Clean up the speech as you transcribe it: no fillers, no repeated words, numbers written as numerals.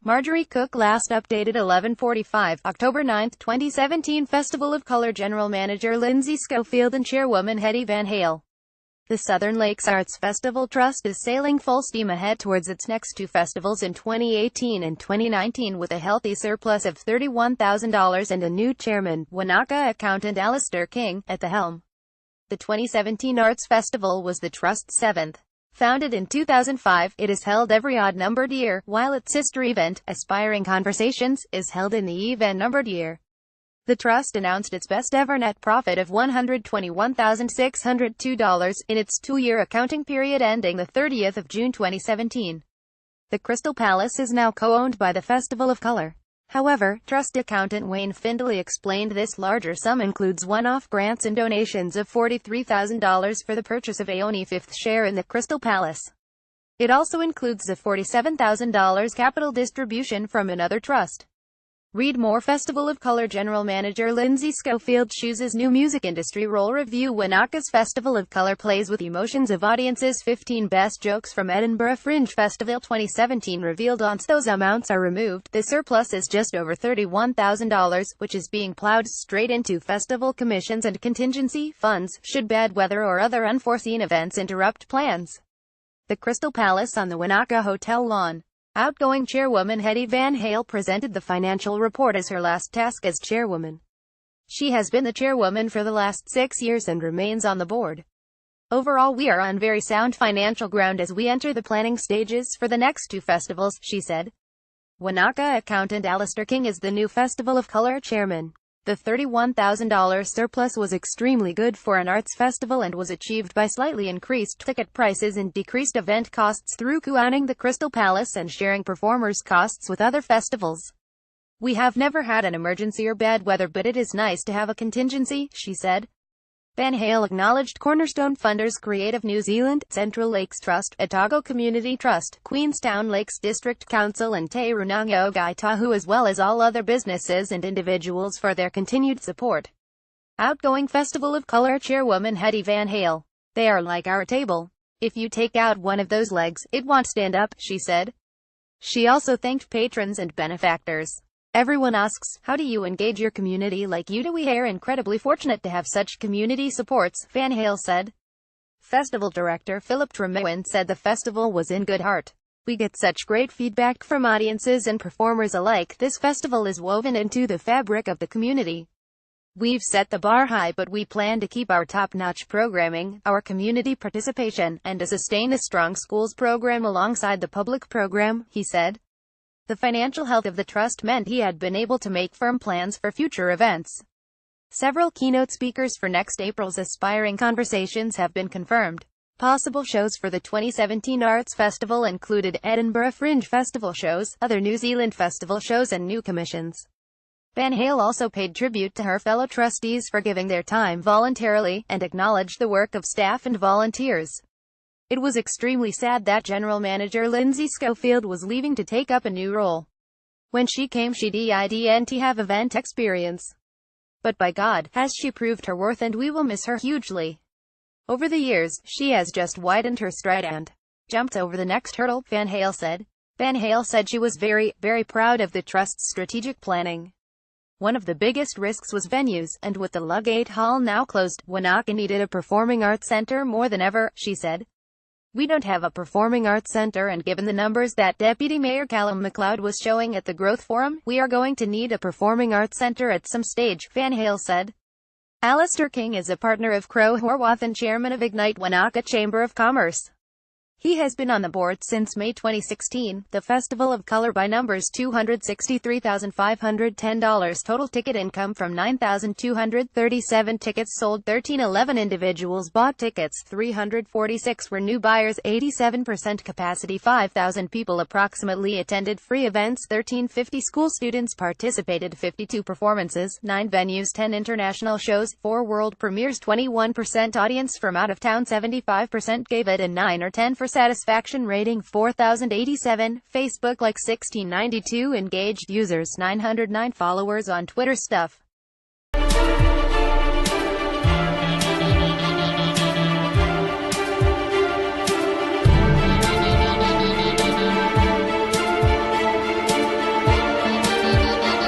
Marjorie Cook Last updated 11:45, October 9, 2017 Festival of Color General Manager Lindsay Schofield and Chairwoman Hetty Van Hale. The Southern Lakes Arts Festival Trust is sailing full steam ahead towards its next two festivals in 2018 and 2019 with a healthy surplus of $31,000 and a new chairman, Wanaka accountant Alistair King, at the helm. The 2017 Arts Festival was the Trust's seventh. Founded in 2005, it is held every odd-numbered year, while its sister event, Aspiring Conversations, is held in the even-numbered year. The Trust announced its best-ever net profit of $121,602 in its two-year accounting period ending the 30th of June 2017. The Crystal Palace is now co-owned by the Festival of Color. However, Trust accountant Wayne Findley explained this larger sum includes one-off grants and donations of $43,000 for the purchase of a only fifth share in the Crystal Palace. It also includes a $47,000 capital distribution from another trust. Read more. Festival of Color General Manager Lindsay Schofield chooses new music industry role. Review. Wanaka's Festival of Color plays with emotions of audiences. 15 best jokes from Edinburgh Fringe Festival 2017 revealed. Once those amounts are removed, the surplus is just over $31,000, which is being plowed straight into festival commissions and contingency funds, should bad weather or other unforeseen events interrupt plans. The Crystal Palace on the Wanaka Hotel lawn. Outgoing chairwoman Hetty Van Hale presented the financial report as her last task as chairwoman. She has been the chairwoman for the last 6 years and remains on the board. Overall, we are on very sound financial ground as we enter the planning stages for the next two festivals, she said. Wanaka accountant Alistair King is the new Festival of Color chairman. The $31,000 surplus was extremely good for an arts festival and was achieved by slightly increased ticket prices and decreased event costs through co-owning the Crystal Palace and sharing performers' costs with other festivals. We have never had an emergency or bad weather, but it is nice to have a contingency, she said. Van Hale acknowledged cornerstone funders Creative New Zealand, Central Lakes Trust, Otago Community Trust, Queenstown Lakes District Council and Te Runanga Gai Tahu, as well as all other businesses and individuals for their continued support. Outgoing Festival of Color chairwoman Hetty Van Hale. They are like our table. If you take out one of those legs, it won't stand up, she said. She also thanked patrons and benefactors. Everyone asks, how do you engage your community like you do? We are incredibly fortunate to have such community supports, Van Hale said. Festival director Philip Tremewan said the festival was in good heart. We get such great feedback from audiences and performers alike. This festival is woven into the fabric of the community. We've set the bar high, but we plan to keep our top-notch programming, our community participation, and to sustain a strong schools program alongside the public program, he said. The financial health of the trust meant he had been able to make firm plans for future events. Several keynote speakers for next April's Aspiring Conversations have been confirmed. Possible shows for the 2017 Arts Festival included Edinburgh Fringe Festival shows, other New Zealand festival shows and new commissions. Van Hale also paid tribute to her fellow trustees for giving their time voluntarily, and acknowledged the work of staff and volunteers. It was extremely sad that General Manager Lindsay Schofield was leaving to take up a new role. When she came, she didn't have event experience. But by God, has she proved her worth, and we will miss her hugely. Over the years, she has just widened her stride and jumped over the next hurdle, Van Hale said. Van Hale said she was very, very proud of the Trust's strategic planning. One of the biggest risks was venues, and with the Luggate Hall now closed, Wanaka needed a performing arts center more than ever, she said. We don't have a performing arts center, and given the numbers that Deputy Mayor Callum MacLeod was showing at the Growth Forum, we are going to need a performing arts center at some stage, Van Hale said. Alistair King is a partner of Crowe Horwath and chairman of Ignite Wanaka Chamber of Commerce. He has been on the board since May 2016. The Festival of Color by numbers $263,510. Total ticket income from 9,237 tickets sold. 1311 individuals bought tickets. 346 were new buyers. 87% capacity. 5,000 people approximately attended free events. 1350 school students participated. 52 performances. 9 venues. 10 international shows. 4 world premieres. 21% audience from out of town. 75% gave it a 9 or 10 for satisfaction rating. 4,087, Facebook like 1692, engaged users 909, followers on Twitter. Stuff.